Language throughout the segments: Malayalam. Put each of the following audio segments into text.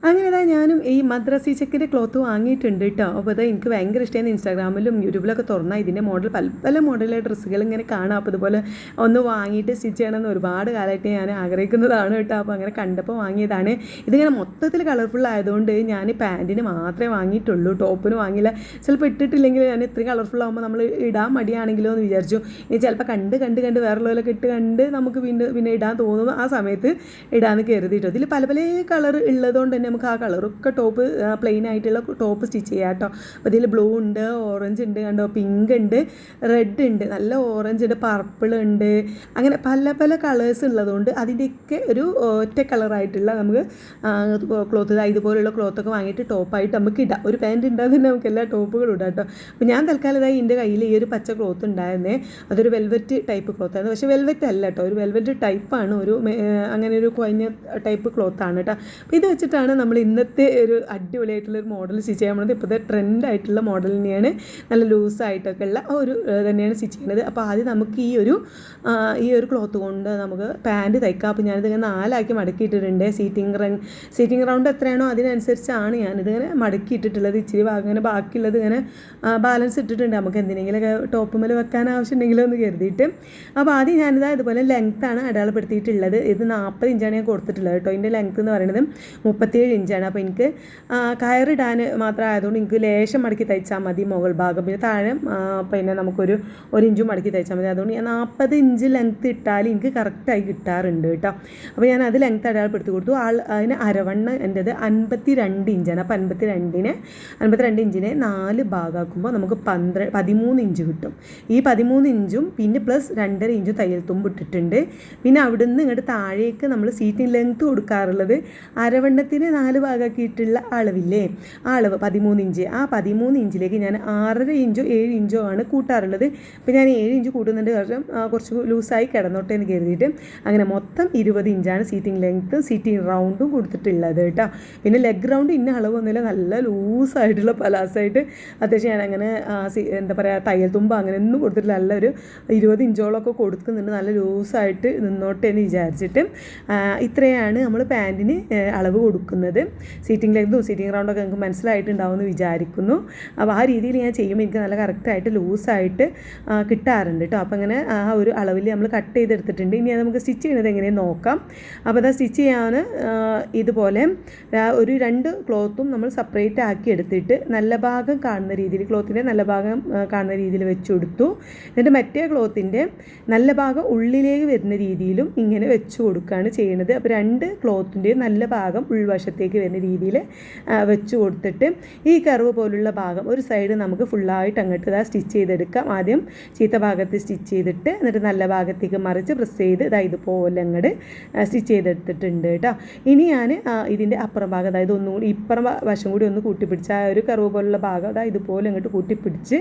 അങ്ങനെ ഞാനും ഈ മദ്രസി ചെക്കിൻ്റെ ക്ലോത്ത് വാങ്ങിയിട്ടുണ്ട് കേട്ടോ. അപ്പോൾ അത് എനിക്ക് ഭയങ്കര ഇഷ്ടമായിരുന്നു. ഇൻസ്റ്റാഗ്രാമിലും യൂട്യൂബിലൊക്കെ തുറന്നാൽ ഇതിൻ്റെ മോഡൽ പല പല മോഡലിലെ ഡ്രസ്സുകൾ ഇങ്ങനെ കാണാം. അപ്പോൾ അതുപോലെ ഒന്ന് വാങ്ങിയിട്ട് സ്റ്റിച്ച് ചെയ്യണമെന്ന് ഒരുപാട് കാലമായിട്ട് ഞാൻ ആഗ്രഹിക്കുന്നതാണ് കേട്ടോ. അപ്പോൾ അങ്ങനെ കണ്ടപ്പോൾ വാങ്ങിയതാണ്. ഇതിങ്ങനെ മൊത്തത്തിൽ കളർഫുൾ ആയതുകൊണ്ട് ഞാൻ പാൻറ്റിന് മാത്രമേ വാങ്ങിയിട്ടുള്ളൂ, ടോപ്പിന് വാങ്ങിയില്ല. ചിലപ്പോൾ ഇട്ടിട്ടില്ലെങ്കിൽ ഞാൻ ഇത്രയും കളർഫുൾ ആകുമ്പോൾ നമ്മൾ ഇടാൻ മടിയാണെങ്കിലോ എന്ന് വിചാരിച്ചു. ഇനി ചിലപ്പോൾ കണ്ട് വേറെയുള്ളവരൊക്കെ ഇട്ട് കണ്ട് നമുക്ക് പിന്നെ ഇടാൻ തോന്നുന്നു, ആ സമയത്ത് ഇടാമെന്ന് കരുതിയിട്ടോ. ഇതിൽ പല പല കളർ ഉള്ളതുകൊണ്ട് തന്നെ നമുക്ക് ആ കളറൊക്കെ ടോപ്പ് പ്ലെയിൻ ആയിട്ടുള്ള ടോപ്പ് സ്റ്റിച്ച് ചെയ്യാം കേട്ടോ. അപ്പോൾ ഇതിൽ ബ്ലൂ ഉണ്ട്, ഓറഞ്ച് ഉണ്ട്, കണ്ടോ, പിങ്ക് ഉണ്ട്, റെഡ് ഉണ്ട്, നല്ല ഓറഞ്ച് ഉണ്ട്, പർപ്പിൾ ഉണ്ട്, അങ്ങനെ പല പല കളേഴ്സ് ഉള്ളതുകൊണ്ട് അതിൻ്റെയൊക്കെ ഒരു ഒറ്റ കളറായിട്ടുള്ള നമുക്ക് ക്ലോത്ത് ഇതുപോലുള്ള ക്ലോത്തൊക്കെ വാങ്ങിയിട്ട് ടോപ്പായിട്ട് നമുക്ക് ഇടാം. ഒരു പാൻറ്റ് ഉണ്ടാകുന്ന തന്നെ നമുക്ക് എല്ലാ ടോപ്പുകളും ഇടാം കേട്ടോ. അപ്പോൾ ഞാൻ തൽക്കാലം എൻ്റെ കയ്യിൽ ഈ ഒരു പച്ച ക്ലോത്ത് ഉണ്ടായിരുന്നേ. അതൊരു വെൽവെറ്റ് ടൈപ്പ് ക്ലോത്തായിരുന്നു. പക്ഷേ വെൽവെറ്റ് അല്ല കേട്ടോ, ഒരു വെൽവെറ്റ് ടൈപ്പാണ്, അങ്ങനെ ഒരു കുഴഞ്ഞ ടൈപ്പ് ക്ലോത്താണ് കേട്ടോ. അപ്പോൾ ഇത് വെച്ചിട്ടാണ് നമ്മൾ ഇന്നത്തെ ഒരു അടിപൊളിയായിട്ടുള്ളൊരു മോഡൽ സ്റ്റിച്ച് ചെയ്യാൻ പോകുന്നത്. ഇപ്പോഴത്തെ ട്രെൻഡായിട്ടുള്ള മോഡൽ തന്നെയാണ്, നല്ല ലൂസായിട്ടൊക്കെ ഉള്ള ഒരു തന്നെയാണ് സ്റ്റിച്ച് ചെയ്യുന്നത്. അപ്പോൾ ആദ്യം നമുക്ക് ഈ ഒരു ക്ലോത്ത് കൊണ്ട് നമുക്ക് പാൻറ്റ് തയ്ക്കാം. അപ്പോൾ ഞാനിതിങ്ങനെ 4 മടക്കിയിട്ടിട്ടുണ്ട്. സീറ്റിംഗ് റൗണ്ട് എത്രയാണോ അതിനനുസരിച്ചാണ് ഞാനിതിങ്ങനെ മടക്കിയിട്ടിട്ടുള്ളത്. ഇച്ചിരി ഇങ്ങനെ ബാക്കിയുള്ളത് ഇങ്ങനെ ബാലൻസ് ഇട്ടിട്ടുണ്ട്, നമുക്ക് എന്തിനെങ്കിലുമൊക്കെ ടോപ്പ് മേലെ വെക്കാൻ ആവശ്യമുണ്ടെങ്കിലോ എന്ന് കരുതിയിട്ട്. അപ്പോൾ ആദ്യം ഞാനിതാ ഇതുപോലെ ലെങ്ത്താണ് അടയാളപ്പെടുത്തിയിട്ടുള്ളത്. ഇത് 40 ഇഞ്ചാണ് ഞാൻ കൊടുത്തിട്ടുള്ളത് കേട്ടോ. ഇതിൻ്റെ ലെങ്ത്ത് എന്ന് പറയുന്നത് 37 ഇഞ്ചാണ്. അപ്പോൾ എനിക്ക് കയറിടാൻ മാത്രം ആയതുകൊണ്ട് എനിക്ക് ലേശം മടക്കി തയ്ച്ചാൽ മതി മുകൾ ഭാഗം. പിന്നെ താഴെ പിന്നെ നമുക്കൊരു 1 ഇഞ്ചും മടക്കി തയ്ച്ചാൽ മതി. അതുകൊണ്ട് ഞാൻ 40 ഇഞ്ച് ലെങ്ത്ത് ഇട്ടാൽ എനിക്ക് കറക്റ്റായി കിട്ടാറുണ്ട് കേട്ടോ. അപ്പോൾ ഞാൻ അത് ലെങ്ത്ത് അടയാളപ്പെടുത്തി കൊടുത്തു. അതിന് അരവണ്ണം എൻ്റെത് 52 ഇഞ്ചാണ്. അപ്പോൾ 52 ഇഞ്ചിനെ 4 ഭാഗമാക്കുമ്പോൾ നമുക്ക് 13 ഇഞ്ച് കിട്ടും. ഈ 13 ഇഞ്ചും പിന്നെ പ്ലസ് 2.5 ഇഞ്ചും തയ്യൽ തുമ്പ് ഇട്ടിട്ടുണ്ട്. പിന്നെ അവിടുന്ന് ഇങ്ങോട്ട് താഴേക്ക് നമ്മൾ സീറ്റിംഗ് ലെങ്ത്ത് കൊടുക്കാറുള്ളത് അരവണ്ണത്തിന് 4 ഭാഗമാക്കിയിട്ടുള്ള അളവില്ലേ, ആ അളവ് 13 ഇഞ്ച്. ആ 13 ഇഞ്ചിലേക്ക് ഞാൻ 6.5 ഇഞ്ചോ 7 ഇഞ്ചോ ആണ് കൂട്ടാറുള്ളത്. ഇപ്പോൾ ഞാൻ 7 ഇഞ്ച് കൂട്ടുന്നുണ്ട്, കാരണം കുറച്ച് ലൂസായി കിടന്നോട്ടെ എന്ന് കരുതിയിട്ട്. അങ്ങനെ മൊത്തം 20 ഇഞ്ചാണ് സീറ്റിംഗ് ലെങ്ത്തും സീറ്റിംഗ് റൗണ്ടും കൊടുത്തിട്ടുള്ളത് കേട്ടോ. പിന്നെ ലെഗ് റൗണ്ട് ഇന്ന അളവൊന്നുമില്ല, നല്ല ലൂസായിട്ടുള്ള പലാസായിട്ട് അത്യാവശ്യം ഞാൻ അങ്ങനെ എന്താ പറയുക തയ്യൽ തുമ്പ് അങ്ങനെ ഒന്നും കൊടുത്തിട്ടില്ല. നല്ലൊരു 20 ഇഞ്ചോളമൊക്കെ കൊടുക്കുന്നുണ്ട്, നല്ല ലൂസായിട്ട് നിന്നോട്ടെ എന്ന് വിചാരിച്ചിട്ട്. ഇത്രയാണ് നമ്മൾ പാൻറ്റിന് അളവ് കൊടുക്കുന്നത്. സീറ്റിംഗ് ലെങ്തും സീറ്റിംഗ് റൗണ്ടൊക്കെ നിങ്ങൾക്ക് മനസ്സിലായിട്ടുണ്ടാവുമെന്ന് വിചാരിക്കുന്നു. അപ്പോൾ ആ രീതിയിൽ ഞാൻ ചെയ്യുമ്പോൾ എനിക്ക് നല്ല കറക്റ്റായിട്ട് ലൂസായിട്ട് കിട്ടാറുണ്ട് കേട്ടോ. അപ്പോൾ അങ്ങനെ ആ ഒരു അളവിൽ നമ്മൾ കട്ട് ചെയ്തെടുത്തിട്ടുണ്ട്. ഇനി അത് നമുക്ക് സ്റ്റിച്ച് ചെയ്യുന്നത് എങ്ങനെയെന്ന് നോക്കാം. അപ്പോൾ അത് സ്റ്റിച്ച് ചെയ്യാൻ ഇതുപോലെ ഒരു 2 ക്ലോത്തും നമ്മൾ സെപ്പറേറ്റ് ആക്കി എടുത്തിട്ട് നല്ല ഭാഗം കാണുന്ന രീതിയിൽ, ക്ലോത്തിൻ്റെ നല്ല ഭാഗം കാണുന്ന രീതിയിൽ വെച്ച് കൊടുത്തു. എന്നിട്ട് മറ്റേ ക്ലോത്തിൻ്റെ നല്ല ഭാഗം ഉള്ളിലേക്ക് വരുന്ന രീതിയിലും ഇങ്ങനെ വെച്ച് കൊടുക്കുകയാണ് ചെയ്യുന്നത്. അപ്പോൾ 2 ക്ലോത്തിൻ്റെയും നല്ല ഭാഗം ഉൾവശത്തേക്ക് വരുന്ന രീതിയിൽ വെച്ച് കൊടുത്തിട്ട് ഈ കർവ് പോലുള്ള ഭാഗം ഒരു സൈഡ് നമുക്ക് ഫുള്ളായിട്ട് അങ്ങോട്ട് സ്റ്റിച്ച് ചെയ്തെടുക്കാം. ആദ്യം ചീത്ത ഭാഗത്ത് സ്റ്റിച്ച് ചെയ്തിട്ട് എന്നിട്ട് നല്ല ഭാഗത്തേക്ക് മറിച്ച് പ്രസ് ചെയ്ത് ഇതുപോലെ അങ്ങോട്ട് സ്റ്റിച്ച് ചെയ്തെടുത്തിട്ടുണ്ട് കേട്ടോ. ഇനി ഞാൻ ഇതിൻ്റെ അപ്പുറം ഭാഗം, അതായത് ഒന്നുകൂടി ഇപ്പുറം വശം കൂടി ഒന്ന് കൂട്ടിപ്പിടിച്ച് ആ ഒരു കർവ് പോലുള്ള ഭാഗം ഇതുപോലെ അങ്ങോട്ട് കൂട്ടിപ്പിടിച്ച്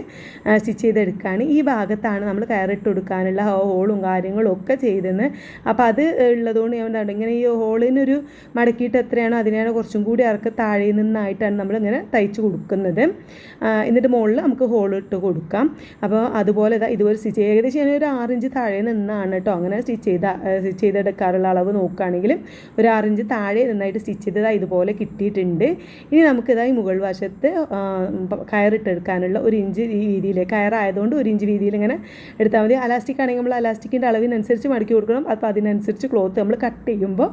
സ്റ്റിച്ച് ചെയ്തെടുക്കുകയാണ്. ഈ ഭാഗത്താണ് നമ്മൾ കയറിട്ട് കൊടുക്കാനുള്ള ഹോളും കാര്യങ്ങളും ഒക്കെ ചെയ്തെന്ന്. അപ്പോൾ അത് ഉള്ളതുകൊണ്ട് ഞാൻ ഇങ്ങനെ ഈ ഹോളിനൊരു മടക്കിയിട്ട് എത്രയാണോ അതിനാണ് കുറച്ചും കൂടി ഇറക്ക് താഴെ നിന്നായിട്ടാണ് നമ്മളിങ്ങനെ തയ്ച്ച് കൊടുക്കുന്നത്. എന്നിട്ട് മുകളിൽ നമുക്ക് ഹോൾ ഇട്ട് കൊടുക്കാം. അപ്പോൾ അതുപോലെ ഇതുപോലെ സ്റ്റിച്ച് ഏകദേശം ഞാൻ ഒരു 6 ഇഞ്ച് താഴെ നിന്നാണ് കേട്ടോ അങ്ങനെ സ്റ്റിച്ച് ചെയ്തെടുക്കാറുള്ള അളവ് നോക്കുകയാണെങ്കിൽ ഒരു 6 ഇഞ്ച് താഴെ നിന്നായിട്ട് സ്റ്റിച്ച് ചെയ്തത് ഇതുപോലെ കിട്ടിയിട്ടുണ്ട്. ഇനി നമുക്കിതായി മുകൾ വശത്ത് കയറിട്ടെടുക്കാനുള്ള 1 ഇഞ്ച് ഈ വീതിയിൽ, കയറായതുകൊണ്ട് 1 ഇഞ്ച് വീതിയിൽ ഇങ്ങനെ എടുത്താൽ മതി. അലാസ്റ്റിക് ആണെങ്കിൽ നമ്മൾ അലാസ്റ്റിക്കിൻ്റെ അളവിനനുസരിച്ച് മടക്കി കൊടുക്കണം. അപ്പോൾ അതിനനുസരിച്ച് ക്ലോത്ത് നമ്മൾ കട്ട് ചെയ്യുമ്പോൾ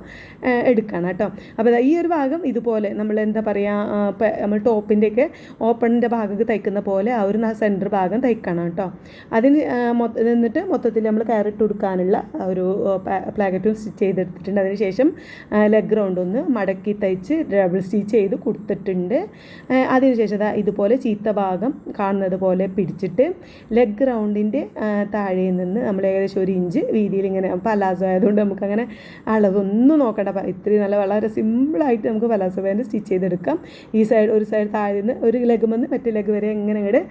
എടുക്കണം കേട്ടോ. അപ്പോൾ ഈ ഒരു ഭാഗം ഇതുപോലെ നമ്മൾ എന്താ പറയുക, നമ്മൾ ടോപ്പിൻ്റെയൊക്കെ ഓപ്പണിൻ്റെ ഭാഗത്ത് തയ്ക്കുന്ന പോലെ ആ ഒരു സെൻറ്റർ ഭാഗം തയ്ക്കണം കേട്ടോ. അതിന് എന്നിട്ട് മൊത്തത്തിൽ നമ്മൾ കയറിട്ട് കൊടുക്കാനുള്ള ഒരു പ്ലാക്കറ്റും സ്റ്റിച്ച് ചെയ്തെടുത്തിട്ടുണ്ട്. അതിനുശേഷം ലെഗ് റൗണ്ട് ഒന്ന് മടക്കി തയ്ച്ച് ഡബിൾ സ്റ്റിച്ച് ചെയ്ത് കൊടുത്തിട്ടുണ്ട്. അതിനുശേഷം ഇതുപോലെ ചീത്ത ഭാഗം കാണുന്നത് പോലെ പിടിച്ചിട്ട് ലെഗ് റൗണ്ടിൻ്റെ താഴെ നിന്ന് നമ്മൾ ഏകദേശം 1 ഇഞ്ച് വീതിയിൽ ഇങ്ങനെ, പലാസോ ആയതുകൊണ്ട് നമുക്കങ്ങനെ അളവൊന്നും നോക്കണ്ട, ഇത്രയും വളരെ സിമ്പിളായിട്ട് നമുക്ക് പലാസോ പാൻറ്റ് സ്റ്റിച്ച് ചെയ്തെടുക്കാം. ഒരു സൈഡ് താഴെ നിന്ന് ഒരു ലെഗ് വന്ന് മറ്റേ ലെഗ് വരെ ഇങ്ങനെ അങ്ങോട്ട്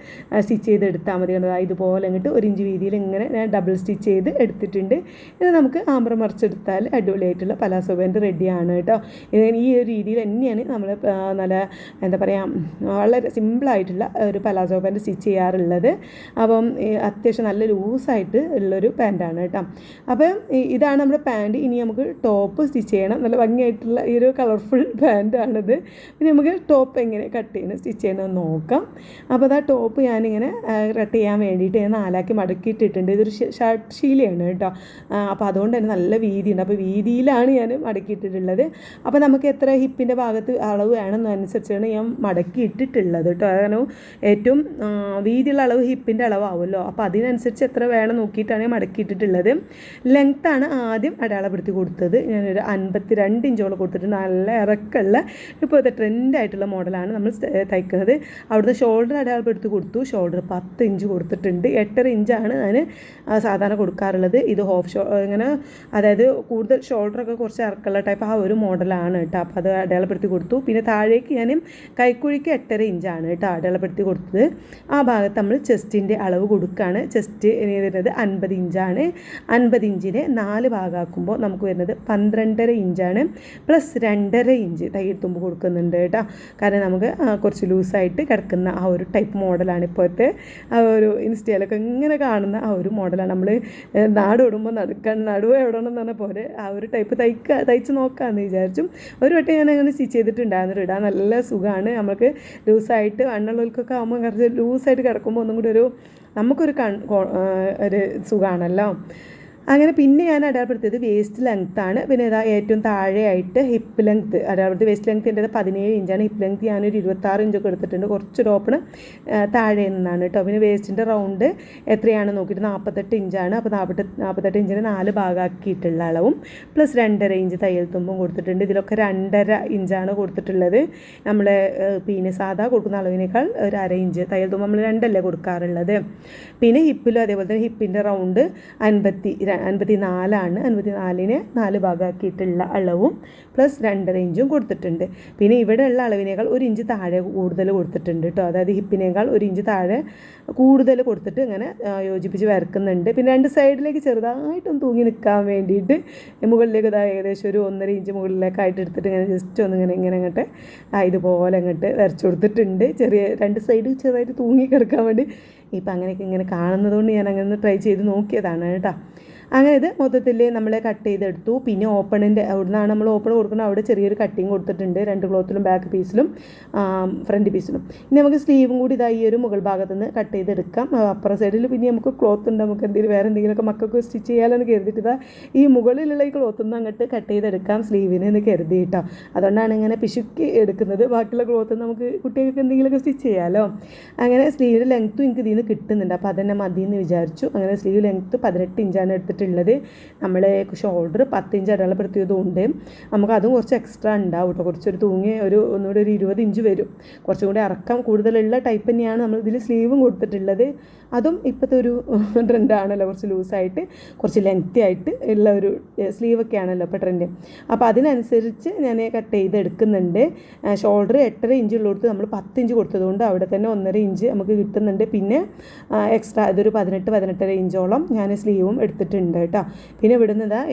സ്റ്റിച്ച് ചെയ്തെടുത്താൽ മതി. ഇതുപോലെ അങ്ങോട്ട് 1 ഇഞ്ച് വീതിയിൽ ഇങ്ങനെ ഡബിൾ സ്റ്റിച്ച് ചെയ്ത് എടുത്തിട്ടുണ്ട്. ഇത് നമുക്ക് ആമ്പറ മറിച്ചെടുത്താൽ അടിപൊളിയായിട്ടുള്ള പലാസോ പാൻറ്റ് റെഡിയാണ് കേട്ടോ. ഈ ഒരു രീതിയിൽ തന്നെയാണ് നമ്മൾ നല്ല എന്താ പറയുക വളരെ സിമ്പിളായിട്ടുള്ള ഒരു പലാസോ പാൻറ്റ് സ്റ്റിച്ച് ചെയ്യാറുള്ളത്. അപ്പം അത്യാവശ്യം നല്ല ലൂസായിട്ട് ഉള്ളൊരു പാൻറ്റാണ് കേട്ടോ. അപ്പം ഇതാണ് നമ്മുടെ പാൻറ്റ്. ഇനി നമുക്ക് ടോപ്പ് സ്റ്റിച്ച് ചെയ്യണം. നല്ല ഭംഗിയായിട്ടുള്ള ഈ ഒരു കളർഫുൾ പാൻറ്റാണിത്. പിന്നെ നമുക്ക് ടോപ്പ് എങ്ങനെ കട്ട് ചെയ്യണം സ്റ്റിച്ച് ചെയ്യണമെന്ന് നോക്കാം. അപ്പോൾ അതാ ടോപ്പ് ഞാനിങ്ങനെ കട്ട് ചെയ്യാൻ വേണ്ടിയിട്ട് ഞാൻ 4 മടക്കിയിട്ടിട്ടുണ്ട്. ഇതൊരു ഷർട്ട് ശീലയാണ് കേട്ടോ. അപ്പോൾ അതുകൊണ്ട് തന്നെ നല്ല വീതിയുണ്ട്. അപ്പോൾ വീതിയിലാണ് ഞാൻ മടക്കിയിട്ടിട്ടുള്ളത്. അപ്പോൾ നമുക്ക് എത്ര ഹിപ്പിൻ്റെ ഭാഗത്ത് അളവ് വേണമെന്നനുസരിച്ചാണ് ഞാൻ മടക്കി ഇട്ടിട്ടുള്ളത് കേട്ടോ. കാരണം ഏറ്റവും വീതിയുള്ള അളവ് ഹിപ്പിൻ്റെ അളവാവുമല്ലോ. അപ്പോൾ അതിനനുസരിച്ച് എത്ര വേണം നോക്കിയിട്ടാണ് ഞാൻ മടക്കിയിട്ടിട്ടുള്ളത്. ലെങ്ത്താണ് ആദ്യം അടയാളപ്പെടുത്തി കൊടുത്തത്. ഞാനൊരു 52 ഇഞ്ചോളം കൊടുത്തിട്ട് നല്ല ഇറക്കമുള്ള ഇപ്പോഴത്തെ ട്രെൻഡായിട്ടുള്ള മോഡലാണ് നമ്മൾ തയ്ക്കുന്നത്. അവിടുത്തെ ഷോൾഡർ അടയാളപ്പെടുത്തി കൊടുത്തു. ഷോൾഡർ 10 ഇഞ്ച് കൊടുത്തിട്ടുണ്ട്. 8.5 ഇഞ്ചാണ് ഞാൻ സാധാരണ കൊടുക്കാറുള്ളത്. ഇത് ഇങ്ങനെ അതായത് കൂടുതൽ ഷോൾഡറൊക്കെ കുറച്ച് ഇറക്കമുള്ള ടൈപ്പ് ആ ഒരു മോഡലാണ് കേട്ടോ. അപ്പോൾ അത് അടയാളപ്പെടുത്തി കൊടുത്തു. പിന്നെ താഴേക്ക് ഞാൻ കൈക്കുഴിക്ക് 8.5 ഇഞ്ചാണ് കേട്ടോ അടയാളപ്പെടുത്തി കൊടുത്തത്. ആ ഭാഗത്ത് നമ്മൾ ചെസ്റ്റിൻ്റെ അളവ് കൊടുക്കുകയാണ്. ചെസ്റ്റ് വരുന്നത് 50 ഇഞ്ചാണ്. 50 ഇഞ്ചിനെ 4 ഭാഗമാക്കുമ്പോൾ നമുക്ക് വരുന്നത് 12.5 ഇഞ്ചാണ്. പ്ലസ് 2.5 ഇഞ്ച് തയ്യൽ തുമ്പ് കൊടുക്കുന്നുണ്ട് കേട്ടോ. കാരണം നമുക്ക് കുറച്ച് ലൂസായിട്ട് കിടക്കുന്ന ആ ഒരു ടൈപ്പ് മോഡലാണ് ഇപ്പോഴത്തെ ആ ഒരു ഇൻസ്റ്റയിലൊക്കെ ഇങ്ങനെ കാണുന്ന ആ ഒരു മോഡലാണ്. നമ്മൾ നാടോടുമ്പോൾ നടുവ് എവിടെയാണെന്ന് പറഞ്ഞ പോലെ ആ ഒരു ടൈപ്പ് തയ്ച്ച് നോക്കാമെന്ന് വിചാരിച്ചു. ഒരു വട്ടം ഞാൻ അങ്ങനെ സ്റ്റിച്ച് ചെയ്തിട്ടുണ്ടായിരുന്നു. ഇടാൻ നല്ല സുഖമാണ്. നമുക്ക് ലൂസായിട്ട് വണ്ണുള്ളവർക്കൊക്കെ ആകുമ്പോൾ കുറച്ച് ലൂസായിട്ട് കിടക്കുമ്പോൾ ഒന്നും കൂടി നമുക്കൊരു ഒരു സുഖമാണല്ലോ. അങ്ങനെ പിന്നെ ഞാൻ അടയാളപ്പെടുത്തിയത് വേസ്റ്റ് ലെങ്ത്താണ്. പിന്നെ ഇതാ ഏറ്റവും താഴെയായിട്ട് ഹിപ്പ് ലെങ്ത്ത് അടയാളപ്പെടുത്തി. വേസ്റ്റ് ലെങ്ത്ത് എൻ്റെ 17 ഇഞ്ചാണ്. ഹിപ്പ് ലെങ്ത്ത് ഞാനൊരു 26 ഇഞ്ചൊക്കെ എടുത്തിട്ടുണ്ട്. കുറച്ച് ടോപ്പിന് താഴെ നിന്നാണ് കേട്ടോ. പിന്നെ വേസ്റ്റിൻ്റെ റൗണ്ട് എത്രയാണ് നോക്കിയിട്ട് 48 ഇഞ്ചാണ്. അപ്പോൾ 48 ഇഞ്ചിന് 4 ഭാഗമാക്കിയിട്ടുള്ള അളവും പ്ലസ് 2.5 ഇഞ്ച് തയ്യൽ തുമ്പും കൊടുത്തിട്ടുണ്ട്. ഇതിലൊക്കെ 2.5 ഇഞ്ചാണ് കൊടുത്തിട്ടുള്ളത്. നമ്മൾ പിന്നെ സാധാ കൊടുക്കുന്ന അളവിനേക്കാൾ ഒരു 1/2 ഇഞ്ച് തയ്യൽ തുമ്പ് നമ്മൾ 2 കൊടുക്കാറുള്ളത്. പിന്നെ ഹിപ്പിലും അതേപോലെ തന്നെ ഹിപ്പിൻ്റെ റൗണ്ട് 54ആണ്. 54നെ 4 ഭാഗമാക്കിയിട്ടുള്ള അളവും പ്ലസ് 2.5 ഇഞ്ചും കൊടുത്തിട്ടുണ്ട്. പിന്നെ ഇവിടെയുള്ള അളവിനേക്കാൾ 1 ഇഞ്ച് താഴെ കൂടുതൽ കൊടുത്തിട്ടുണ്ട് കേട്ടോ. അതായത് ഹിപ്പിനേക്കാൾ 1 ഇഞ്ച് താഴെ കൂടുതൽ കൊടുത്തിട്ട് ഇങ്ങനെ യോജിപ്പിച്ച് വരക്കുന്നുണ്ട്. പിന്നെ 2 സൈഡിലേക്ക് ചെറുതായിട്ടൊന്ന് തൂങ്ങി നിൽക്കാൻ വേണ്ടിയിട്ട് മുകളിലേക്ക് ഏകദേശം ഒരു 1.5 ഇഞ്ച് മുകളിലേക്കായിട്ട് എടുത്തിട്ട് ഇങ്ങനെ ജസ്റ്റ് ഒന്ന് ഇങ്ങനെ അങ്ങോട്ട് ഇതുപോലെ അങ്ങോട്ട് വരച്ചു കൊടുത്തിട്ടുണ്ട്. 2 സൈഡ് ചെറുതായിട്ട് തൂങ്ങി കിടക്കാൻ വേണ്ടി. ഇപ്പം അങ്ങനെയൊക്കെ ഇങ്ങനെ കാണുന്നതുകൊണ്ട് ഞാൻ അങ്ങനെ ഒന്ന് ട്രൈ ചെയ്ത് നോക്കിയതാണ് കേട്ടോ. അങ്ങനെ ഇത് മൊത്തത്തിൽ നമ്മൾ കട്ട് ചെയ്തെടുത്തു. പിന്നെ ഓപ്പണിൻ്റെ അവിടുന്നാണ് നമ്മൾ ഓപ്പൺ കൊടുക്കുന്നത്. അവിടെ ചെറിയൊരു കട്ടിങ് കൊടുത്തിട്ടുണ്ട് 2 ക്ലോത്തിലും ബാക്ക് പീസിലും ഫ്രണ്ട് പീസിലും. ഇനി നമുക്ക് സ്ലീവും കൂടി ഇതായി ഒരു മുകൾ ഭാഗത്ത് നിന്ന് കട്ട് ചെയ്തെടുക്കാം. അപ്പുറ സൈഡിൽ പിന്നെ നമുക്ക് ക്ലോത്ത് ഉണ്ട്. നമുക്ക് വേറെ എന്തെങ്കിലുമൊക്കെ മക്കൾക്ക് സ്റ്റിച്ച് ചെയ്യാമെന്ന് കരുതിയിട്ട് ഈ മുകളിലുള്ള ഈ ക്ലോത്ത് നിന്ന് അങ്ങോട്ട് കട്ട് ചെയ്തെടുക്കാം സ്ലീവിന് എന്ന് കരുതി കേട്ടോ. അതുകൊണ്ടാണ് ഇങ്ങനെ പിശുക്കി എടുക്കുന്നത്. ബാക്കിയുള്ള ക്ലോത്ത് നമുക്ക് കുട്ടികൾക്ക് എന്തെങ്കിലുമൊക്കെ സ്റ്റിച്ച് ചെയ്യാമല്ലോ. അങ്ങനെ സ്ലീവിൻ്റെ ലെങ്ത്തും എനിക്ക് ഇതിൽ നിന്ന് കിട്ടുന്നുണ്ട്. അപ്പോൾ അതന്നെ മതി എന്ന് വിചാരിച്ചു. അങ്ങനെ സ്ലീവ് ലെങ്ത്ത് 18 ഇഞ്ചാണ് എടുത്തിട്ടുള്ളത്. നമ്മളെ ഷോൾഡർ 10 ഇഞ്ച് അടയാളപ്പെടുത്തിയതുകൊണ്ട് നമുക്ക് അതും കുറച്ച് എക്സ്ട്രാ ഉണ്ടാവും കേട്ടോ. കുറച്ചൊരു തൂങ്ങി ഒന്നുകൂടി ഒരു 20 ഇഞ്ച് വരും. കുറച്ചും കൂടി ഇറക്കം കൂടുതലുള്ള ടൈപ്പ് തന്നെയാണ് നമ്മൾ ഇതിൽ സ്ലീവും കൊടുത്തിട്ടുള്ളത്. അതും ഇപ്പോഴത്തെ ഒരു ട്രെൻഡാണല്ലോ, കുറച്ച് ലൂസായിട്ട് കുറച്ച് ലെങ്തി ആയിട്ട് ഉള്ള ഒരു സ്ലീവൊക്കെ ആണല്ലോ ഇപ്പോൾ ട്രെൻഡ്. അപ്പോൾ അതിനനുസരിച്ച് ഞാൻ കട്ട് ചെയ്തെടുക്കുന്നുണ്ട്. ഷോൾഡർ 8.5 ഇഞ്ച് ഉള്ളിടത്ത് നമ്മൾ 10 ഇഞ്ച് കൊടുത്തതുകൊണ്ട് അവിടെ തന്നെ 1.5 ഇഞ്ച് നമുക്ക് കിട്ടുന്നുണ്ട്. പിന്നെ എക്സ്ട്രാ ഇതൊരു 18-18.5 ഇഞ്ചോളം ഞാൻ സ്ലീവും എടുത്തിട്ടുണ്ട് കേട്ടോ. പിന്നെ ഇവിടുന്ന്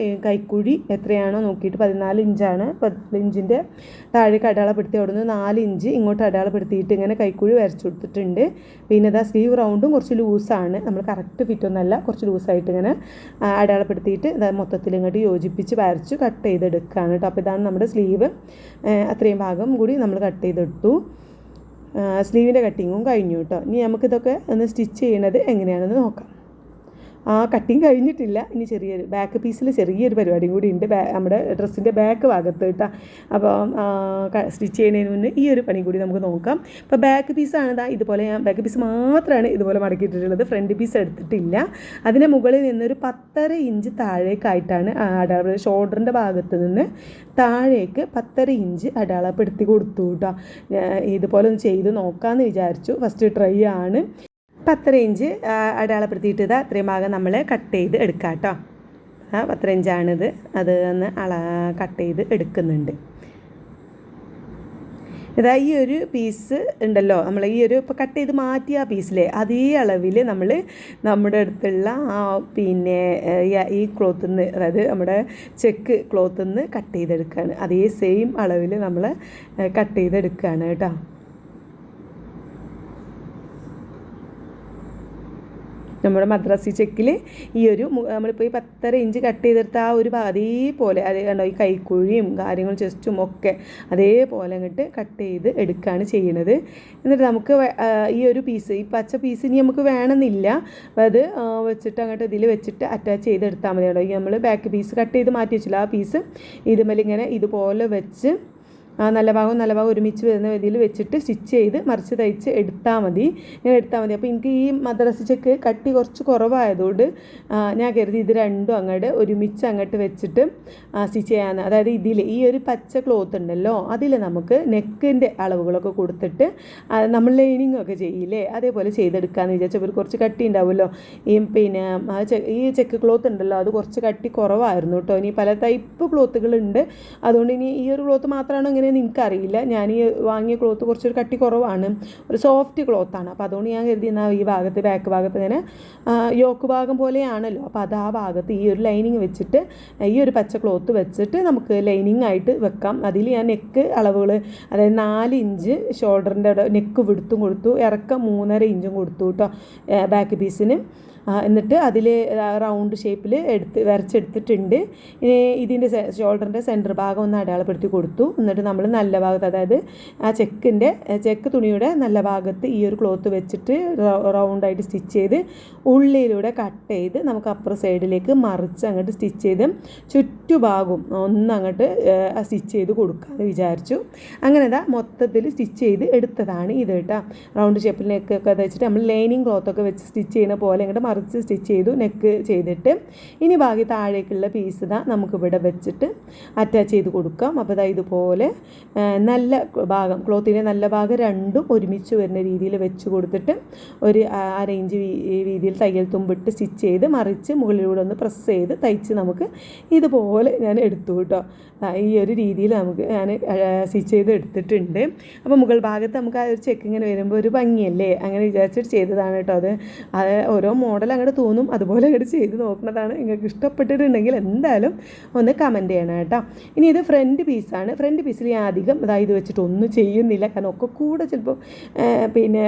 കൈക്കുഴി എത്രയാണോ നോക്കിയിട്ട് 14 ഇഞ്ചാണ്. 14 ഇഞ്ചിൻ്റെ താഴേക്ക് അടയാളപ്പെടുത്തി അവിടുന്ന് 4 ഇഞ്ച് ഇങ്ങോട്ട് അടയാളപ്പെടുത്തിയിട്ട് ഇങ്ങനെ കൈക്കുഴി വരച്ചു കൊടുത്തിട്ടുണ്ട്. പിന്നെ സ്ലീവ് റൗണ്ടും കുറച്ച് ലൂസാണ്. നമ്മൾ കറക്റ്റ് ഫിറ്റൊന്നല്ല, കുറച്ച് ലൂസായിട്ട് ഇങ്ങനെ അടയാളപ്പെടുത്തിയിട്ട് മൊത്തത്തിൽ ഇങ്ങോട്ട് യോജിപ്പിച്ച് വരച്ച് കട്ട് ചെയ്തെടുക്കുകയാണ് കേട്ടോ. അപ്പോൾ ഇതാണ് നമ്മുടെ സ്ലീവ്. അത്രയും ഭാഗം കൂടി നമ്മൾ കട്ട് ചെയ്തെടുത്തു. സ്ലീവിൻ്റെ കട്ടിങ്ങും കഴിഞ്ഞു കേട്ടോ. ഇനി നമുക്കിതൊക്കെ ഒന്ന് സ്റ്റിച്ച് ചെയ്യണത് എങ്ങനെയാണെന്ന് നോക്കാം. കട്ടിങ് കഴിഞ്ഞിട്ടില്ല. ഇനി ചെറിയൊരു ബാക്ക് പീസിൽ ചെറിയൊരു പരിപാടിയും കൂടി ഉണ്ട് നമ്മുടെ ഡ്രസ്സിൻ്റെ ബാക്ക് ഭാഗത്ത് കേട്ടോ. അപ്പോൾ സ്റ്റിച്ച് ചെയ്യുന്നതിന് മുന്നേ ഈ ഒരു പണി കൂടി നമുക്ക് നോക്കാം. അപ്പോൾ ബാക്ക് പീസാണ് ഇതുപോലെ ഞാൻ ബാക്ക് പീസ് മാത്രമാണ് ഇതുപോലെ മടക്കിയിട്ടിട്ടുള്ളത്. ഫ്രണ്ട് പീസ് എടുത്തിട്ടില്ല. അതിന് മുകളിൽ നിന്നൊരു 10.5 ഇഞ്ച് താഴേക്കായിട്ടാണ് ഷോൾഡറിൻ്റെ ഭാഗത്ത് നിന്ന് താഴേക്ക് 10.5 ഇഞ്ച് അടയാളപ്പെടുത്തി കൊടുത്തു കേട്ടോ. ഇതുപോലെ ഒന്ന് ചെയ്ത് നോക്കാമെന്ന് വിചാരിച്ചു. ഫസ്റ്റ് ട്രൈ ആണ്. 10.5 ഇഞ്ച് അടയാളപ്പെടുത്തിയിട്ട് അത്രയും ഭാഗം നമ്മൾ കട്ട് ചെയ്ത് എടുക്കാം കേട്ടോ. 10 ഇഞ്ചാണിത്. അത് ഒന്ന് കട്ട് ചെയ്ത് എടുക്കുന്നുണ്ട്. ഈ ഒരു പീസ് ഉണ്ടല്ലോ, നമ്മൾ ഈ ഒരു ഇപ്പോൾ കട്ട് ചെയ്ത് മാറ്റിയ ആ പീസിലെ അതേ അളവിൽ നമ്മൾ നമ്മുടെ അടുത്തുള്ള പിന്നെ ഈ ക്ലോത്തിൽ നിന്ന്, അതായത് നമ്മുടെ ചെക്ക് ക്ലോത്തിൽ നിന്ന് കട്ട് ചെയ്തെടുക്കുകയാണ്. അതേ സെയിം അളവിൽ നമ്മൾ കട്ട് ചെയ്തെടുക്കുകയാണ് കേട്ടോ. നമ്മുടെ മദ്രാസി ചെക്കിൽ ഈ ഒരു നമ്മളിപ്പോൾ ഈ 10.5 ഇഞ്ച് കട്ട് ചെയ്തെടുത്ത ആ ഒരു അതേപോലെ അതേ കണ്ടോ ഈ കൈക്കുഴിയും കാര്യങ്ങളും ചെസ്റ്റും ഒക്കെ അതേപോലെ അങ്ങോട്ട് കട്ട് ചെയ്ത് എടുക്കുകയാണ് ചെയ്യണത്. എന്നിട്ട് നമുക്ക് ഈ ഒരു പീസ് ഈ പച്ച പീസ് ഇനി നമുക്ക് വേണമെന്നില്ല, അപ്പോൾ അത് വെച്ചിട്ട് അങ്ങോട്ട് ഇതിൽ വെച്ചിട്ട് അറ്റാച്ച് ചെയ്തെടുത്താൽ മതി കേട്ടോ. ഈ നമ്മൾ ബാക്ക് പീസ് കട്ട് ചെയ്ത് മാറ്റി വെച്ചില്ല ആ പീസ് ഇതുമേലിങ്ങനെ ഇതുപോലെ വെച്ച് നല്ല ഭാഗം ഒരുമിച്ച് വരുന്ന രീതിയിൽ വെച്ചിട്ട് സ്റ്റിച്ച് ചെയ്ത് മറിച്ച് തയ്ച്ച് എടുത്താൽ മതി. ഇങ്ങനെ എടുത്താൽ മതി. അപ്പോൾ എനിക്ക് ഈ മദ്രാസി ചെക്ക് കട്ടി കുറച്ച് കുറവായതുകൊണ്ട് ഞാൻ കരുതി ഇത് രണ്ടും അങ്ങോട്ട് ഒരുമിച്ച് അങ്ങോട്ട് വെച്ചിട്ട് സ്റ്റിച്ച് ചെയ്യാമെന്ന്. അതായത് ഇതിൽ ഈ ഒരു പച്ച ക്ലോത്ത് ഉണ്ടല്ലോ അതിൽ നമുക്ക് നെക്കിൻ്റെ അളവുകളൊക്കെ കൊടുത്തിട്ട് നമ്മൾ ലൈനിങ് ഒക്കെ ചെയ്യില്ലേ അതേപോലെ ചെയ്തെടുക്കാമെന്ന് വിചാരിച്ചപ്പോൾ കുറച്ച് കട്ടി ഉണ്ടാവുമല്ലോ. പിന്നെ ഈ ചെക്ക് ക്ലോത്ത് ഉണ്ടല്ലോ അത് കുറച്ച് കട്ടി കുറവായിരുന്നു കേട്ടോ. ഇനി പല ടൈപ്പ് ക്ലോത്തുകളുണ്ട്, അതുകൊണ്ട് ഇനി ഈ ഒരു ക്ലോത്ത് മാത്രമാണോ ഇങ്ങനെ എനിക്കറിയില്ല. ഞാൻ ഈ വാങ്ങിയ ക്ലോത്ത് കുറച്ചൊരു കട്ടി കുറവാണ്, ഒരു സോഫ്റ്റ് ക്ലോത്താണ്. അപ്പോൾ അതുകൊണ്ട് ഞാൻ കരുതി എന്നാൽ ഈ ഭാഗത്ത് ബാക്ക് ഭാഗത്ത് ഇങ്ങനെ യോക്ക് ഭാഗം പോലെയാണല്ലോ, അപ്പോൾ അത് ആ ഭാഗത്ത് ഈ ഒരു ലൈനിങ് വെച്ചിട്ട് ഈ ഒരു പച്ച ക്ലോത്ത് വെച്ചിട്ട് നമുക്ക് ലൈനിങ് ആയിട്ട് വെക്കാം. അതിൽ ഞാൻ നെക്ക് അളവുകൾ അതായത് 4 ഇഞ്ച് ഷോൾഡറിൻ്റെ നെക്ക് വിടുത്തും കൊടുത്തു, ഇറക്കം 3.5 ഇഞ്ചും കൊടുത്തു കേട്ടോ ബാക്ക് പീസിന്. എന്നിട്ട് അതിൽ റൗണ്ട് ഷേപ്പിൽ വരച്ചെടുത്തിട്ടുണ്ട്. ഇതിൻ്റെ ഷോൾഡറിൻ്റെ സെൻറ്റർ ഭാഗം ഒന്ന് അടയാളപ്പെടുത്തി കൊടുത്തു. എന്നിട്ട് നമ്മൾ നല്ല ഭാഗത്ത് അതായത് ആ ചെക്ക് തുണിയുടെ നല്ല ഭാഗത്ത് ഈ ഒരു ക്ലോത്ത് വെച്ചിട്ട് റൗണ്ടായിട്ട് സ്റ്റിച്ച് ചെയ്ത് ഉള്ളിലൂടെ കട്ട് ചെയ്ത് നമുക്ക് അപ്പുറ സൈഡിലേക്ക് മറിച്ച് അങ്ങോട്ട് സ്റ്റിച്ച് ചെയ്ത് ചുറ്റുഭാഗവും അങ്ങോട്ട് സ്റ്റിച്ച് ചെയ്ത് കൊടുക്കാമെന്ന് വിചാരിച്ചു. അങ്ങനെ മൊത്തത്തിൽ സ്റ്റിച്ച് ചെയ്ത് എടുത്തതാണ് ഇത് കേട്ടോ. റൗണ്ട് ഷേപ്പിലേക്കൊക്കെ വെച്ചിട്ട് നമ്മൾ ലൈനിങ് ക്ലോത്തൊക്കെ വെച്ച് സ്റ്റിച്ച് ചെയ്യുന്ന പോലെ അങ്ങോട്ട് മറിച്ച് സ്റ്റിച്ച് ചെയ്തു നെക്ക് ചെയ്തിട്ട് ഇനി ബാക്കി താഴേക്കുള്ള പീസ് നമുക്കിവിടെ വെച്ചിട്ട് അറ്റാച്ച് ചെയ്ത് കൊടുക്കാം. അപ്പോൾ ഇതുപോലെ നല്ല ഭാഗം ക്ലോത്തിൻ്റെ നല്ല ഭാഗം രണ്ടും ഒരുമിച്ച് വരുന്ന രീതിയിൽ വെച്ച് കൊടുത്തിട്ട് ഒരു 1/2 ഇഞ്ച് വീതിയിൽ തയ്യൽ തുമ്പിട്ട് സ്റ്റിച്ച് ചെയ്ത് മറിച്ച് മുകളിലൂടെ ഒന്ന് പ്രസ് ചെയ്ത് തയ്ച്ച് നമുക്ക് ഇതുപോലെ ഞാൻ എടുത്തു കേട്ടോ. ഈ ഒരു രീതിയിൽ ഞാൻ സ്റ്റിച്ച് ചെയ്ത് എടുത്തിട്ടുണ്ട്. അപ്പോൾ മുകൾ ഭാഗത്ത് നമുക്ക് ആ ഒരു ചെക്ക് ഇങ്ങനെ വരുമ്പോൾ ഒരു ഭംഗിയല്ലേ, അങ്ങനെ വിചാരിച്ചിട്ട് ചെയ്തതാണ് കേട്ടോ. അത് ഓരോ മോഡൽ അങ്ങോട്ട് തോന്നും, അതുപോലെ അങ്ങോട്ട് ചെയ്ത് നോക്കുന്നതാണ്. നിങ്ങൾക്ക് ഇഷ്ടപ്പെട്ടിട്ടുണ്ടെങ്കിൽ എന്തായാലും ഒന്ന് കമൻറ്റ് ചെയ്യണം കേട്ടോ. ഇനി ഇത് ഫ്രണ്ട് പീസാണ്. ഫ്രണ്ട് പീസിൽ ഞാൻ അധികം ഇത് വെച്ചിട്ട് ഒന്നും ചെയ്യുന്നില്ല, കാരണം ഒക്കെ കൂടെ ചിലപ്പോൾ പിന്നെ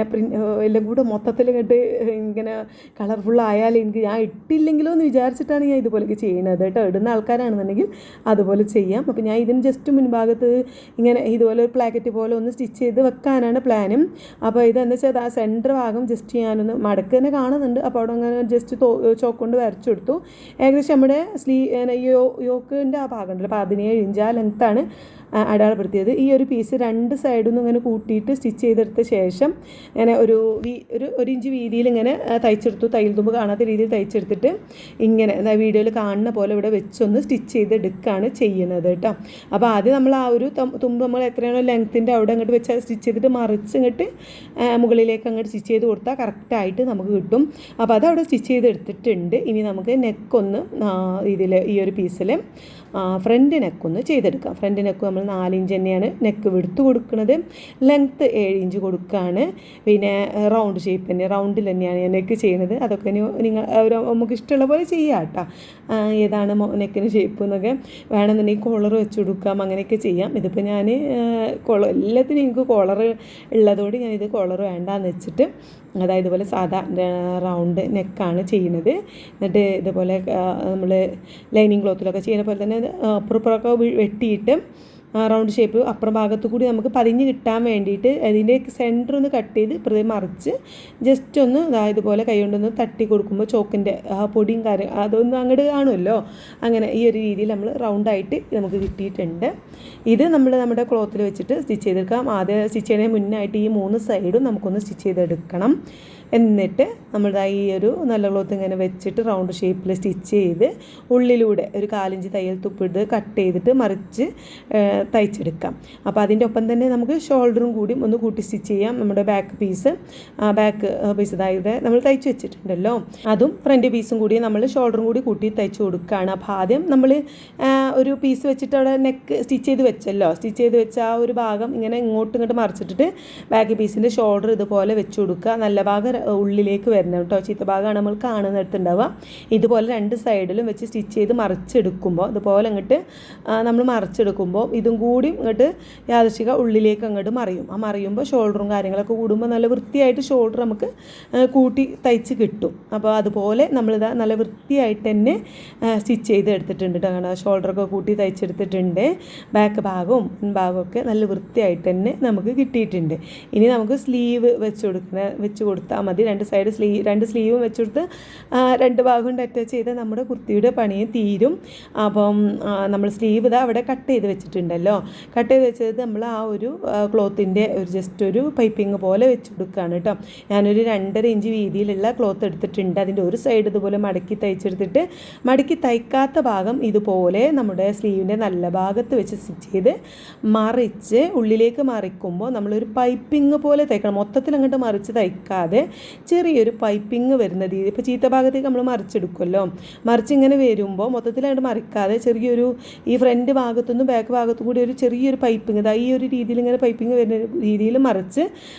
എല്ലാം കൂടെ മൊത്തത്തിൽ ഇങ്ങോട്ട് ഇങ്ങനെ കളർഫുള്ളായാലും ഞാൻ ഇട്ടില്ലെങ്കിലോ എന്ന് വിചാരിച്ചിട്ടാണ് ഞാൻ ഇതുപോലെയൊക്കെ ചെയ്യുന്നത് കേട്ടോ. ഇടുന്ന ആൾക്കാരാണെന്നുണ്ടെങ്കിൽ അതുപോലെ ചെയ്യാം. അപ്പോൾ ഞാൻ ഇതിന് ജസ്റ്റ് മുൻഭാഗത്ത് ഇങ്ങനെ ഇതുപോലെ ഒരു പ്ലാക്കറ്റ് പോലെ ഒന്ന് സ്റ്റിച്ച് ചെയ്ത് വെക്കാനാണ് പ്ലാനും. അപ്പോൾ ഇതെന്ന് വെച്ചാൽ ആ സെൻറ്റർ ഭാഗം ജസ്റ്റ് ഞാനൊന്ന് മടക്ക് തന്നെ കാണുന്നുണ്ട്. അപ്പോൾ അവിടെ അങ്ങനെ ജസ്റ്റ് ചോക്ക് കൊണ്ട് വരച്ചെടുത്തു. ഏകദേശം നമ്മുടെ യോക്കിൻ്റെ ആ ഭാഗം ഉണ്ടല്ലോ 17 ഇഞ്ച് ആ ലെങ്ത്താണ് അടയാളപ്പെടുത്തിയത്. ഈ ഒരു പീസ് 2 സൈഡിൽ നിന്ന് ഇങ്ങനെ കൂട്ടിയിട്ട് സ്റ്റിച്ച് ചെയ്തെടുത്ത ശേഷം ഇങ്ങനെ ഒരു ഇഞ്ച് വീതിയിൽ ഇങ്ങനെ തയ്ച്ചെടുത്തു. തയ്യൽ തുമ്പ് കാണാത്ത രീതിയിൽ തയ്ച്ചെടുത്തിട്ട് ഇങ്ങനെ വീഡിയോയിൽ കാണുന്ന പോലെ ഇവിടെ വെച്ചൊന്ന് സ്റ്റിച്ച് ചെയ്തെടുക്കുകയാണ് ചെയ്യുന്നത് കേട്ടോ. അപ്പോൾ ആദ്യം നമ്മൾ ആ ഒരു തുമ്പ് നമ്മൾ എത്രയാണോ ലെങ്ത്തിൻ്റെ അവിടെ അങ്ങോട്ട് വെച്ച് സ്റ്റിച്ച് ചെയ്തിട്ട് മറിച്ച് ഇങ്ങോട്ട് മുകളിലേക്ക് അങ്ങോട്ട് സ്റ്റിച്ച് ചെയ്ത് കൊടുത്താൽ കറക്റ്റായിട്ട് നമുക്ക് കിട്ടും. അപ്പോൾ അതവിടെ സ്റ്റിച്ച് ചെയ്തെടുത്തിട്ടുണ്ട്. ഇനി നമുക്ക് നെക്കൊന്ന് ഈ ഒരു പീസിൽ ഫ്രണ്ട് നെക്കൊന്ന് ചെയ്തെടുക്കാം. ഫ്രണ്ട് നെക്ക് നമ്മൾ 4 ഇഞ്ച് തന്നെയാണ് നെക്ക് വിടുത്ത് കൊടുക്കുന്നത്. ലെങ്ത്ത് 7 ഇഞ്ച് കൊടുക്കുകയാണ്. പിന്നെ റൗണ്ട് ഷേപ്പ് തന്നെ റൗണ്ടിൽ തന്നെയാണ് ഞാൻ നെക്ക് ചെയ്യുന്നത്. അതൊക്കെ നിങ്ങൾ നമുക്ക് ഇഷ്ടമുള്ള പോലെ ചെയ്യാം കേട്ടോ. ഏതാണ് നെക്കിന് ഷേപ്പ് എന്നൊക്കെ വേണമെന്നുണ്ടെങ്കിൽ കോളർ വെച്ച് കൊടുക്കാം, അങ്ങനെയൊക്കെ ചെയ്യാം. ഇതിപ്പോൾ ഞാൻ എല്ലാത്തിനും എനിക്ക് കോളർ ഉള്ളതുകൊണ്ട് ഞാനിത് കോളർ വേണ്ടാന്ന് വെച്ചിട്ട് അതായത് ഇതുപോലെ സാധാ റൗണ്ട് നെക്കാണ് ചെയ്യുന്നത്. എന്നിട്ട് ഇതുപോലെ നമ്മൾ ലൈനിങ് ക്ലോത്തിലൊക്കെ ചെയ്യുന്ന പോലെ തന്നെ അപ്പുറപ്പുറമൊക്കെ വെട്ടിയിട്ട് റൗണ്ട് ഷേപ്പ് അപ്പുറം ഭാഗത്തു കൂടി നമുക്ക് പതിഞ്ഞ് കിട്ടാൻ വേണ്ടിയിട്ട് അതിൻ്റെ സെൻറ്റർ ഒന്ന് കട്ട് ചെയ്ത് മറിച്ച് ജസ്റ്റ് ഒന്ന് ഇതുപോലെ കൈ കൊണ്ടൊന്ന് തട്ടി കൊടുക്കുമ്പോൾ ചോക്കിൻ്റെ പൊടിയും കാര്യം അതൊന്നും അങ്ങോട്ട് കാണുമല്ലോ. അങ്ങനെ ഈ ഒരു രീതിയിൽ നമ്മൾ റൗണ്ടായിട്ട് നമുക്ക് കിട്ടിയിട്ടുണ്ട്. ഇത് നമ്മുടെ ക്ലോത്തിൽ വെച്ചിട്ട് സ്റ്റിച്ച് ചെയ്തെടുക്കാം. ആദ്യം സ്റ്റിച്ച് ചെയ്യുന്നതിന് മുന്നായിട്ട് ഈ 3 സൈഡും നമുക്കൊന്ന് സ്റ്റിച്ച് ചെയ്തെടുക്കണം. എന്നിട്ട് ഈ ഒരു നല്ല ക്ലോത്ത് ഇങ്ങനെ വെച്ചിട്ട് റൗണ്ട് ഷേപ്പിൽ സ്റ്റിച്ച് ചെയ്ത് ഉള്ളിലൂടെ ഒരു 1/4 ഇഞ്ച് തയ്യൽ തുപ്പിട്ട് കട്ട് ചെയ്തിട്ട് മറിച്ച് തയ്ച്ചെടുക്കാം. അപ്പോൾ അതിൻ്റെ ഒപ്പം തന്നെ നമുക്ക് ഷോൾഡറും കൂടി ഒന്ന് കൂട്ടി സ്റ്റിച്ച് ചെയ്യാം. നമ്മുടെ ബാക്ക് പീസ് അതായത് നമ്മൾ തയ്ച്ച് വെച്ചിട്ടുണ്ടല്ലോ അതും ഫ്രണ്ട് പീസും കൂടി നമ്മൾ ഷോൾഡറും കൂടി കൂട്ടി തയ്ച്ച് കൊടുക്കുകയാണ്. അപ്പോൾ ആദ്യം നമ്മൾ ഒരു പീസ് വെച്ചിട്ട് അവിടെ നെക്ക് സ്റ്റിച്ച് ചെയ്ത് വെച്ചല്ലോ, സ്റ്റിച്ച് ചെയ്ത് വെച്ച ആ ഒരു ഭാഗം ഇങ്ങനെ ഇങ്ങോട്ട് മറിച്ചിട്ടിട്ട് ബാക്ക് പീസിൻ്റെ ഷോൾഡർ ഇതുപോലെ വെച്ച് കൊടുക്കുക. നല്ല ഭാഗം ഉള്ളിലേക്ക് വരണം കേട്ടോ. ചീത്ത ഭാഗമാണ് നമ്മൾ കാണുന്നിടത്തുണ്ടാവുക. ഇതുപോലെ രണ്ട് സൈഡിലും വെച്ച് സ്റ്റിച്ച് ചെയ്ത് മറിച്ചെടുക്കുമ്പോൾ ഇതുപോലെ അങ്ങോട്ട് നമ്മൾ മറിച്ചെടുക്കുമ്പോൾ ഇതും കൂടി ഇങ്ങോട്ട് യാദൃശിക ഉള്ളിലേക്ക് അങ്ങോട്ട് മറിയും. ആ മറിയുമ്പോൾ ഷോൾഡറും കാര്യങ്ങളൊക്കെ കൂടുമ്പോൾ നല്ല വൃത്തിയായിട്ട് ഷോൾഡർ നമുക്ക് കൂട്ടി തയ്ച്ച് കിട്ടും. അപ്പോൾ അതുപോലെ നമ്മളിതാ നല്ല വൃത്തിയായിട്ട് തന്നെ സ്റ്റിച്ച് ചെയ്ത് എടുത്തിട്ടുണ്ട് കേട്ടോ. കാരണം ഷോൾഡറൊക്കെ കൂട്ടി തയ്ച്ചെടുത്തിട്ടുണ്ട്. ബാക്ക് ഭാഗവും ഭാഗമൊക്കെ നല്ല വൃത്തിയായിട്ട് തന്നെ നമുക്ക് കിട്ടിയിട്ടുണ്ട്. ഇനി നമുക്ക് സ്ലീവ് വെച്ച് കൊടുത്താൽ മതി. രണ്ട് സ്ലീവും വെച്ച് കൊടുത്ത് രണ്ട് ഭാഗം അറ്റാച്ച് ചെയ്ത് നമ്മുടെ കുർത്തിയുടെ പണിയും തീരും. അപ്പം നമ്മൾ സ്ലീവ് ഇതാ അവിടെ കട്ട് ചെയ്ത് വെച്ചിട്ടുണ്ടല്ലോ. കട്ട് ചെയ്ത് വെച്ചത് നമ്മൾ ആ ഒരു ക്ലോത്തിൻ്റെ ജസ്റ്റ് ഒരു പൈപ്പിംഗ് പോലെ വെച്ച് കൊടുക്കുകയാണ് കേട്ടോ. ഞാനൊരു 2.5 ഇഞ്ച് വീതിയിലുള്ള ക്ലോത്ത് എടുത്തിട്ടുണ്ട്. അതിൻ്റെ ഒരു സൈഡ് ഇതുപോലെ മടക്കി തയ്ച്ചെടുത്തിട്ട് മടക്കി തയ്ക്കാത്ത ഭാഗം ഇതുപോലെ നമ്മുടെ സ്ലീവിൻ്റെ നല്ല ഭാഗത്ത് വെച്ച് സ്റ്റിച്ച് ചെയ്ത് മറിച്ച് ഉള്ളിലേക്ക് മറിക്കുമ്പോൾ നമ്മളൊരു പൈപ്പിംഗ് പോലെ തയ്ക്കണം. മൊത്തത്തിൽ അങ്ങോട്ട് മറിച്ച് തയ്ക്കാതെ ചെറിയൊരു പൈപ്പിംഗ് വരുന്ന രീതി. ഇപ്പോൾ ചീത്ത ഭാഗത്തേക്ക് നമ്മൾ മറിച്ചെടുക്കുമല്ലോ, മറിച്ചിങ്ങനെ വരുമ്പോൾ മൊത്തത്തിലായിട്ട് മറിക്കാതെ ചെറിയൊരു ഈ ഫ്രണ്ട് ഭാഗത്തുനിന്നും ബാക്ക് ഭാഗത്തും കൂടി ഒരു ചെറിയൊരു പൈപ്പിംഗ് ഈ ഒരു രീതിയിൽ ഇങ്ങനെ പൈപ്പിംഗ് വരുന്ന രീതിയിൽ മറിച്ച്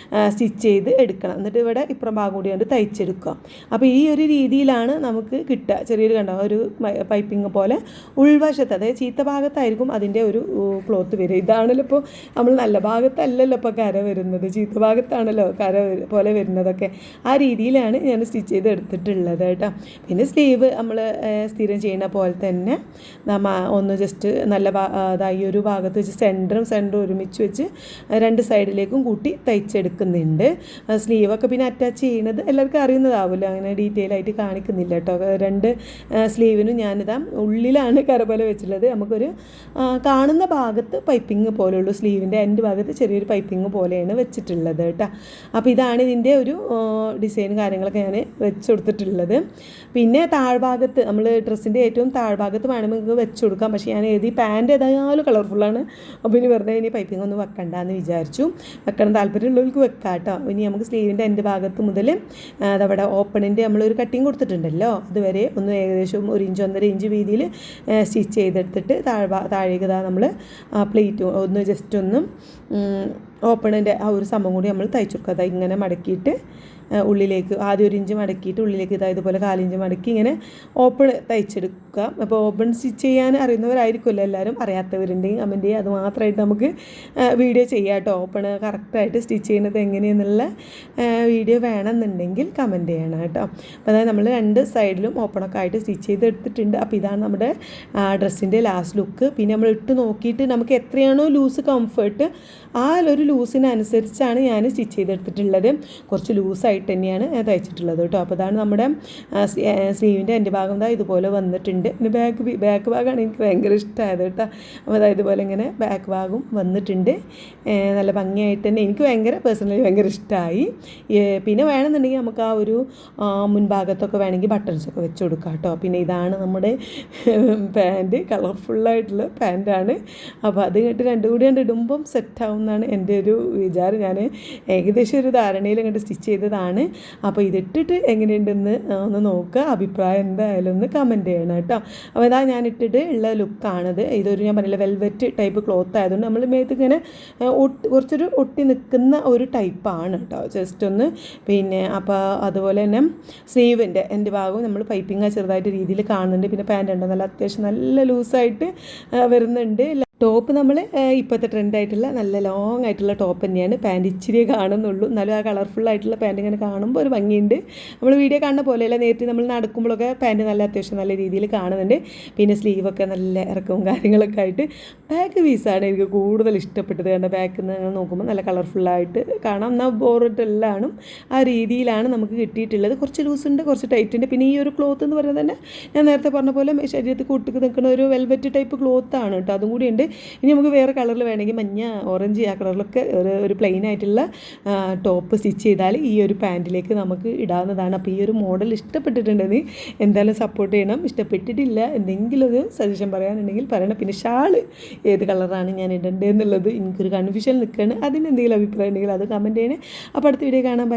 സ്റ്റിച്ച് ചെയ്ത് എടുക്കണം. എന്നിട്ട് ഇവിടെ ഇപ്പുറം ഭാഗം കൂടി കൊണ്ട് തയ്ച്ചെടുക്കുക. അപ്പോൾ ഈ ഒരു രീതിയിലാണ് നമുക്ക് കിട്ടുക. ചെറിയൊരു കണ്ടോ ഒരു പൈപ്പിംഗ് പോലെ ഉൾവശത്ത്, അതായത് ചീത്ത ഭാഗത്തായിരിക്കും അതിൻ്റെ ഒരു ക്ലോത്ത് വരിക. ഇതാണല്ലോ ഇപ്പോൾ നമ്മൾ നല്ല ഭാഗത്തല്ലല്ലോ ഇപ്പോൾ കര വരുന്നത്, ചീത്ത ഭാഗത്താണല്ലോ കര പോലെ വരുന്നതൊക്കെ. ആ രീതിയിലാണ് ഞാൻ സ്റ്റിച്ച് ചെയ്ത് എടുത്തിട്ടുള്ളത് കേട്ടോ. പിന്നെ സ്ലീവ് നമ്മൾ സ്ഥിരം ചെയ്യുന്ന പോലെ തന്നെ ഒന്ന് ജസ്റ്റ് നല്ല ഈ ഒരു ഭാഗത്ത് വെച്ച് സെൻറ്ററും ഒരുമിച്ച് വെച്ച് രണ്ട് സൈഡിലേക്കും കൂട്ടി തയ്ച്ചെടുക്കുന്നുണ്ട്. സ്ലീവൊക്കെ പിന്നെ അറ്റാച്ച് ചെയ്യുന്നത് എല്ലാവർക്കും അറിയുന്നതാവില്ല, അങ്ങനെ ഡീറ്റെയിൽ ആയിട്ട് കാണിക്കുന്നില്ല കേട്ടോ. രണ്ട് സ്ലീവിനും ഞാനിതാ ഉള്ളിലാണ് കര പോലെ വെച്ചിട്ടുള്ളത്. നമുക്കൊരു കാണുന്ന ഭാഗത്ത് പൈപ്പിംഗ് പോലെയുള്ളൂ, സ്ലീവിൻ്റെ എൻ്റെ ഭാഗത്ത് ചെറിയൊരു പൈപ്പിംഗ് പോലെയാണ് വെച്ചിട്ടുള്ളത് കേട്ടോ. അപ്പോൾ ഇതാണ് ഇതിൻ്റെ ഒരു ഡിസൈൻ കാര്യങ്ങളൊക്കെ ഞാൻ വെച്ച് കൊടുത്തിട്ടുള്ളത്. പിന്നെ താഴ്ഭാഗത്ത് നമ്മൾ ഡ്രസ്സിൻ്റെ ഏറ്റവും താഴ്ഭാഗത്ത് വേണമെങ്കിൽ നിങ്ങൾക്ക് വെച്ച് കൊടുക്കാം. പക്ഷേ ഞാൻ പാൻറ്റ് ഏതായാലും കളർഫുള്ളാണ്, അപ്പോൾ ഇനി വെറുതെ ഇനി പൈപ്പിംഗ് ഒന്നും വെക്കണ്ടെന്ന് വിചാരിച്ചു. വെക്കണം താല്പര്യമുള്ളവർക്ക് വെക്കാം കേട്ടോ. ഇനി നമുക്ക് സ്ലീവിൻ്റെ എൻ്റെ ഭാഗത്ത് മുതൽ അതവിടെ ഓപ്പണിൻ്റെ നമ്മളൊരു കട്ടിങ് കൊടുത്തിട്ടുണ്ടല്ലോ, അതുവരെ ഒന്ന് ഏകദേശം 1 ഇഞ്ച് 1.5 ഇഞ്ച് വീതിയിൽ സ്റ്റിച്ച് ചെയ്തെടുത്തിട്ട് താഴേക്ക് നമ്മൾ പ്ലേറ്റ് ഒന്ന് ജസ്റ്റ് ഒന്ന് ഓപ്പണിൻ്റെ ആ ഒരു സംഭവം കൂടി നമ്മൾ തയ്ച്ചു കൊടുക്കുക. ഇങ്ങനെ മടക്കിയിട്ട് ഉള്ളിലേക്ക് ആദ്യം 1 ഇഞ്ച് മടക്കിയിട്ട് ഉള്ളിലേക്ക് ഇതുപോലെ 1/4 ഇഞ്ച് മടക്കി ഇങ്ങനെ ഓപ്പൺ തയ്ച്ചെടുക്കുക. അപ്പോൾ ഓപ്പൺ സ്റ്റിച്ച് ചെയ്യാൻ അറിയുന്നവരായിരിക്കുമല്ലോ എല്ലാവരും, അറിയാത്തവരുണ്ടെങ്കിൽ കമൻറ്റ് ചെയ്യുക. അത് മാത്രമായിട്ട് നമുക്ക് വീഡിയോ ചെയ്യാം കേട്ടോ. ഓപ്പൺ കറക്റ്റായിട്ട് സ്റ്റിച്ച് ചെയ്യുന്നത് എങ്ങനെയെന്നുള്ള വീഡിയോ വേണമെന്നുണ്ടെങ്കിൽ കമൻറ്റ് ചെയ്യണം കേട്ടോ. അപ്പോൾ അതായത് നമ്മൾ രണ്ട് സൈഡിലും ഓപ്പണൊക്കെ ആയിട്ട് സ്റ്റിച്ച് ചെയ്തെടുത്തിട്ടുണ്ട്. അപ്പോൾ ഇതാണ് നമ്മുടെ ഡ്രസ്സിൻ്റെ ലാസ്റ്റ് ലുക്ക്. പിന്നെ നമ്മൾ ഇട്ട് നോക്കിയിട്ട് നമുക്ക് എത്രയാണോ ലൂസ് കംഫർട്ട് ആ ഒരു ലൂസിനനുസരിച്ചാണ് ഞാൻ സ്റ്റിച്ച് ചെയ്തെടുത്തിട്ടുള്ളത്. കുറച്ച് ലൂസായിട്ട് തന്നെയാണ് തയ്ച്ചിട്ടുള്ളത് കേട്ടോ. അപ്പോൾ അതാണ് നമ്മുടെ സ്ലീവിൻ്റെ എൻ്റെ ഭാഗം ഇതുപോലെ വന്നിട്ടുണ്ട്. പിന്നെ ബാക്ക് ഭാഗമാണ് എനിക്ക് ഭയങ്കര ഇഷ്ടമായത് കേട്ടോ. അപ്പോൾ അതായത് ഇതുപോലെ ഇങ്ങനെ ബാക്ക് ഭാഗം വന്നിട്ടുണ്ട്. നല്ല ഭംഗിയായിട്ട് തന്നെ എനിക്ക് പേഴ്സണലി ഭയങ്കര ഇഷ്ടമായി. പിന്നെ വേണമെന്നുണ്ടെങ്കിൽ നമുക്ക് ആ ഒരു മുൻഭാഗത്തൊക്കെ വേണമെങ്കിൽ ബട്ടൺസൊക്കെ വെച്ച് കൊടുക്കാം കേട്ടോ. പിന്നെ ഇതാണ് നമ്മുടെ പാൻറ്റ്, കളർഫുള്ളായിട്ടുള്ള പാൻറ്റാണ്. അപ്പോൾ അത് കേട്ട് രണ്ടും കൂടി ഇടുമ്പം സെറ്റാവുമെന്നാണ് എൻ്റെ ഒരു വിചാരം. ഞാൻ ഏകദേശം ഒരു ധാരണയിൽ അങ്ങോട്ട് സ്റ്റിച്ച് ചെയ്തതാണ്. അപ്പോൾ ഇതിട്ടിട്ട് എങ്ങനെയുണ്ടെന്ന് ഒന്ന് നോക്കുക, അഭിപ്രായം എന്തായാലും ഒന്ന് കമൻറ്റ് ചെയ്യണം കേട്ടോ. അപ്പോൾ ഇതാ ഞാൻ ഇട്ടിട്ട് ഉള്ള ലുക്കാണിത്. ഇതൊരു ഞാൻ പറഞ്ഞില്ല വെൽവെറ്റ് ടൈപ്പ് ക്ലോത്ത് ആയതുകൊണ്ട് നമ്മൾ മേത്ത് ഇങ്ങനെ കുറച്ചൊരു ഒട്ടി നിൽക്കുന്ന ഒരു ടൈപ്പാണ് കേട്ടോ. ജസ്റ്റ് ഒന്ന് പിന്നെ അപ്പോൾ അതുപോലെ തന്നെ സ്ലീവിൻ്റെ എൻ്റെ ഭാഗവും നമ്മൾ പൈപ്പിംഗ് ചെറുതായിട്ട് രീതിയിൽ കാണുന്നുണ്ട്. പിന്നെ പാൻറ് ഉണ്ട് നല്ല അത്യാവശ്യം നല്ല ലൂസായിട്ട് വരുന്നുണ്ട്. ടോപ്പ് നമ്മൾ ഇപ്പോഴത്തെ ട്രെൻഡായിട്ടുള്ള നല്ല ലോങ് ആയിട്ടുള്ള ടോപ്പ് തന്നെയാണ്. പാൻറ്റ് ഇച്ചിരിയെ കാണുന്നുള്ളൂ, എന്നാലും ആ കളർഫുള്ളായിട്ടുള്ള പാൻറ്റ് ഇങ്ങനെ കാണുമ്പോൾ ഒരു ഭംഗിയുണ്ട്. നമ്മൾ വീഡിയോ കാണുന്ന പോലെയല്ല, നേരിട്ട് നമ്മൾ നടക്കുമ്പോഴൊക്കെ പാൻറ്റ് നല്ല അത്യാവശ്യം നല്ല രീതിയിൽ കാണുന്നുണ്ട്. പിന്നെ സ്ലീവൊക്കെ നല്ല ഇറക്കവും കാര്യങ്ങളൊക്കെ ആയിട്ട് ബാക്ക് പീസാണ് എനിക്ക് കൂടുതൽ ഇഷ്ടപ്പെട്ടത്. കാരണം ബാക്കിൽ നിന്ന് നിങ്ങൾ നോക്കുമ്പോൾ നല്ല കളർഫുള്ളായിട്ട് കാണാം, എന്നാൽ ബോറിട്ടെല്ലാം ആ രീതിയിലാണ് നമുക്ക് കിട്ടിയിട്ടുള്ളത്. കുറച്ച് ലൂസുണ്ട്, കുറച്ച് ടൈറ്റ് ഉണ്ട്. പിന്നെ ഈ ഒരു ക്ലോത്ത് എന്ന് പറയുന്നത് തന്നെ ഞാൻ നേരത്തെ പറഞ്ഞ പോലെ ശരീരത്തിൽ കൂട്ടിക്ക് നിൽക്കുന്ന ഒരു വെൽവെറ്റ് ടൈപ്പ് ക്ലോത്താണ് കേട്ടോ. അതും കൂടി ഉണ്ട്. ഇനി നമുക്ക് വേറെ കളറിൽ വേണമെങ്കിൽ മഞ്ഞ, ഓറഞ്ച് ആ കളറിലൊക്കെ ഒരു പ്ലെയിൻ ആയിട്ടുള്ള ടോപ്പ് സ്റ്റിച്ച് ചെയ്താൽ ഈ ഒരു പാൻറ്റിലേക്ക് നമുക്ക് ഇടാവുന്നതാണ്. അപ്പോൾ ഈ ഒരു മോഡൽ ഇഷ്ടപ്പെട്ടിട്ടുണ്ടെങ്കിൽ എന്തായാലും സപ്പോർട്ട് ചെയ്യണം. ഇഷ്ടപ്പെട്ടിട്ടില്ല എന്തെങ്കിലും ഒരു സജഷൻ പറയാനുണ്ടെങ്കിൽ പറയണം. പിന്നെ ഷാള് ഏത് കളറാണ് ഞാൻ ഇടേണ്ടതെന്നുള്ളത് എനിക്കൊരു കൺഫ്യൂഷൻ നിൽക്കുകയാണ്. അതിനെന്തെങ്കിലും അഭിപ്രായം ഉണ്ടെങ്കിൽ അത് കമൻറ്റ് ചെയ്യണേ. അപ്പോൾ അടുത്ത വീഡിയോ കാണാൻ